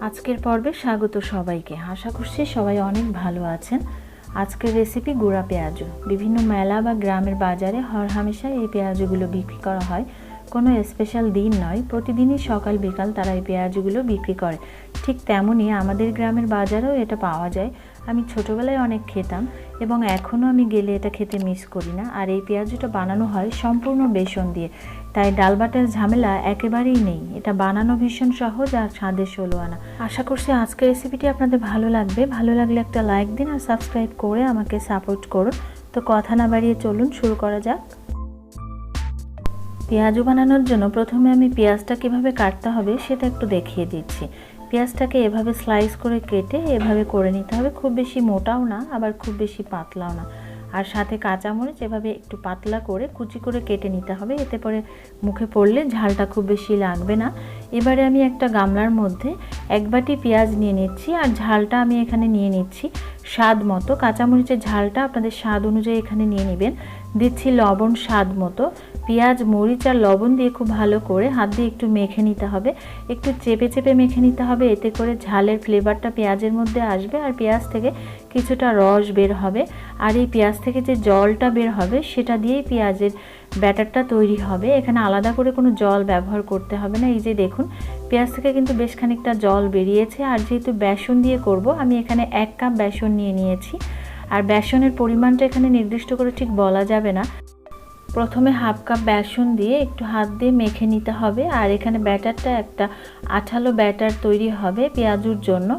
আজকের পর্বে স্বাগত সবাইকে। আশা করছি সবাই অনেক ভালো আছেন। আজকের রেসিপি গুঁড়া পেঁয়াজু। বিভিন্ন মেলা বা গ্রামের বাজারে হরহামেশা এই পেঁয়াজুগুলো বিক্রি করা হয়। কোনো স্পেশাল দিন নয়, প্রতিদিনই সকাল বিকাল তারা এই পেঁয়াজুগুলো বিক্রি করে। ঠিক তেমনই আমাদের গ্রামের বাজারেও এটা পাওয়া যায়। আমি ছোটোবেলায় অনেক খেতাম এবং এখনও আমি গেলে এটা খেতে মিস করি না। আর এই পেঁয়াজুটা বানানো হয় সম্পূর্ণ বেসন দিয়ে, তাই ডাল বাটার ঝামেলা একেবারেই নেই। এটা বানানো ভীষণ সহজ আর স্বাদে 16 আনা। আশা করছি আজকের রেসিপিটি আপনাদের ভালো লাগবে। ভালো লাগলে একটা লাইক দিন আর সাবস্ক্রাইব করে আমাকে সাপোর্ট করুন। তো কথা না বাড়িয়ে চলুন শুরু করা যাক। পেঁয়াজু বানানোর জন্য প্রথমে আমি পেঁয়াজটা কীভাবে কাটতে হবে সেটা একটু দেখিয়ে দিচ্ছি। পেঁয়াজটাকে এভাবে স্লাইস করে কেটে এভাবে করে নিতে হবে। খুব বেশি মোটাও না, আবার খুব বেশি পাতলাও না। আর সাথে কাঁচামরিচ এভাবে একটু পাতলা করে কুচি করে কেটে নিতে হবে, এতে করে মুখে পড়লে ঝালটা খুব বেশি লাগবে না। এবারে আমি একটা গামলার মধ্যে 1 বাটি পেঁয়াজ নিয়ে নিচ্ছি আর ঝালটা আমি এখানে নিয়ে নিচ্ছি স্বাদ মতো। কাঁচামরিচের ঝালটা আপনাদের স্বাদ অনুযায়ী এখানে নিয়ে নেবেন। দিচ্ছি লবণ স্বাদ মতো। পেঁয়াজ, মরিচ আর লবণ দিয়ে খুব ভালো করে হাত দিয়ে একটু মেখে নিতে হবে, একটু চেপে চেপে মেখে নিতে হবে, এতে করে ঝালের ফ্লেভারটা পেঁয়াজের মধ্যে আসবে আর পেঁয়াজ থেকে কিছুটা রস বের হবে। আর এই পেঁয়াজ থেকে যে জলটা বের হবে সেটা দিয়েই পেঁয়াজের ব্যাটারটা তৈরি হবে। এখানে আলাদা করে কোনো জল ব্যবহার করতে হবে না। এই যে দেখুন, পেঁয়াজ থেকে কিন্তু বেশ খানিকটা জল বেরিয়েছে। আর যেহেতু বেসন দিয়ে করব, আমি এখানে 1 কাপ বেসন নিয়ে নিয়েছি। আর বেসনের পরিমাণটা এখানে নির্দিষ্ট করে ঠিক বলা যাবে না। প্রথমে 1/2 কাপ বেসন দিয়ে একটু হাত দিয়ে মেখে নিতে হবে। আর এখানে ব্যাটারটা একটা আঠালো ব্যাটার তৈরি হবে পেঁয়াজুর জন্য।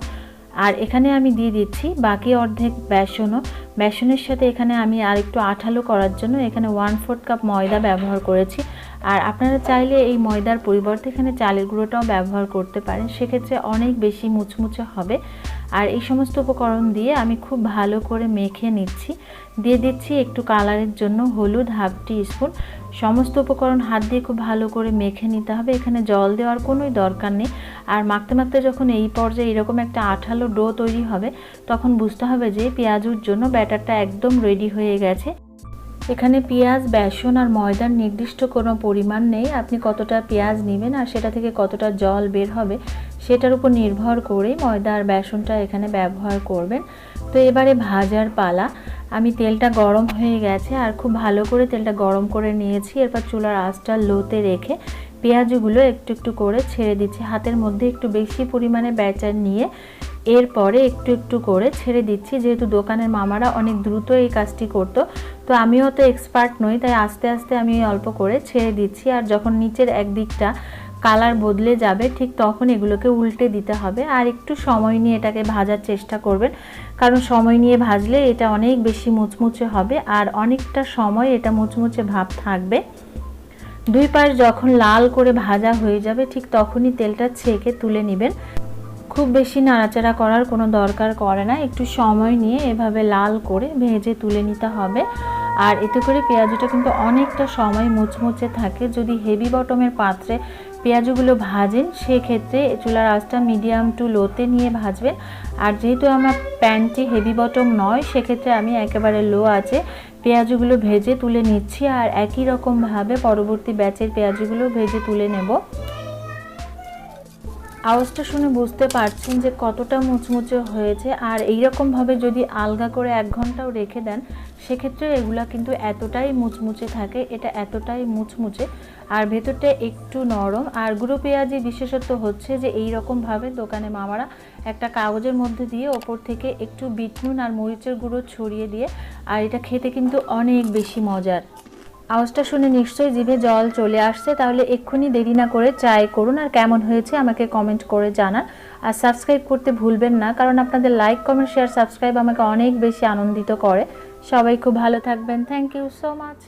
আর এখানে আমি দিয়ে দিচ্ছি বাকি অর্ধেক বেসনও। বেসনের সাথে এখানে আমি আর একটু আঠালো করার জন্য এখানে 1/4 কাপ ময়দা ব্যবহার করেছি। আর আপনারা চাইলে এই ময়দার পরিবর্তে এখানে চালের গুঁড়োটাও ব্যবহার করতে পারেন, সেক্ষেত্রে অনেক বেশি মুচমুচে হবে। আর এই সমস্ত উপকরণ দিয়ে আমি খুব ভালো করে মেখে নিচ্ছি। দিয়ে দিচ্ছি একটু কালারের জন্য হলুদ 1/2 টিস্পুন। সমস্ত উপকরণ হাত দিয়ে খুব ভালো করে মেখে নিতে হবে। এখানে জল দেওয়ার কোনোই দরকার নেই। আর মাখতে মাখতে যখন এই পর্যায়ে এরকম একটা আঠালো ডো তৈরি হবে, তখন বুঝতে হবে যে পেঁয়াজুর জন্য ব্যাটারটা একদম রেডি হয়ে গেছে। এখানে পেঁয়াজ, বেসন আর ময়দার নির্দিষ্ট কোনো পরিমাণ নেই। আপনি কতটা পেঁয়াজ নেবেন আর সেটা থেকে কতটা জল বের হবে সেটার উপর নির্ভর করে ময়দা আর বেসনটা এখানে ব্যবহার করবেন। তো এবারে ভাজার পালা। আমি তেলটা গরম হয়ে গেছে আর খুব ভালো করে তেলটা গরম করে নিয়েছি। এরপর চুলার আঁচটা লোতে রেখে পেঁয়াজগুলো একটু একটু করে ছেড়ে দিচ্ছি। হাতের মধ্যে একটু বেশি পরিমাণে ব্যাটার নিয়ে এরপরে একটু একটু করে ছেড়ে দিচ্ছি। যেহেতু দোকানের মামারা অনেক দ্রুত এই কাজটি করতো, তো আমিও তো এক্সপার্ট নই, তাই আস্তে আস্তে আমি অল্প করে ছেড়ে দিচ্ছি। আর যখন নিচের একদিকটা কালার বদলে যাবে ঠিক তখন এগুলোকে উল্টে দিতে হবে। আর একটু সময় নিয়ে এটাকে ভাজার চেষ্টা করবেন, কারণ সময় নিয়ে ভাজলে এটা অনেক বেশি মুচমুচে হবে আর অনেকটা সময় এটা মুচমুচে ভাব থাকবে। 2 পাশ যখন লাল করে ভাজা হয়ে যাবে ঠিক তখনই তেলটা ছেঁকে তুলে নেবেন। খুব বেশি নাড়াচাড়া করার কোনো দরকার করে না, একটু সময় নিয়ে এভাবে লাল করে ভেজে তুলে নিতে হবে। আর এতে করে পেঁয়াজুটা কিন্তু অনেকটা সময় মুচমুচে থাকে। যদি হেভি বটমের পাত্রে পেঁয়াজুগুলো ভাজেন সেক্ষেত্রে চুলার আঁচটা মিডিয়াম টু লোতে নিয়ে ভাজবেন। আর যেহেতু আমার প্যানটি হেভি বটম নয়, সেক্ষেত্রে আমি একেবারে লো আছে পেঁয়াজুগুলো ভেজে তুলে নিচ্ছি। আর একই রকমভাবে পরবর্তী ব্যাচের পেঁয়াজুগুলো ভেজে তুলে নেব। আওয়াজটা শুনে বুঝতে পারছেন যে কতটা মুচমুচে হয়েছে। আর এইরকমভাবে যদি আলগা করে 1 ঘন্টাও রেখে দেন সেক্ষেত্রে এগুলা কিন্তু এতটাই মুচমুচে থাকে, এটা এতটাই মুচমুচে আর ভেতরটা একটু নরম। আর গুঁড়ো পেঁয়াজি বিশেষত্ব হচ্ছে যে এই রকমভাবে দোকানে মামারা একটা কাগজের মধ্যে দিয়ে ওপর থেকে একটু বিট নুন আর মরিচের গুঁড়ো ছড়িয়ে দিয়ে, আর এটা খেতে কিন্তু অনেক বেশি মজার। আওয়াজটা শুনে নিশ্চয়ই জিভে জল চলে আসছে, তাহলে এক্ষুনি দেরি না করে ট্রাই করুন। আর কেমন হয়েছে আমাকে কমেন্ট করে জানান। আর সাবস্ক্রাইব করতে ভুলবেন না, কারণ আপনাদের লাইক, কমেন্ট, শেয়ার, সাবস্ক্রাইব আমাকে অনেক বেশি আনন্দিত করে। সবাই খুব ভালো থাকবেন। Thank you so much.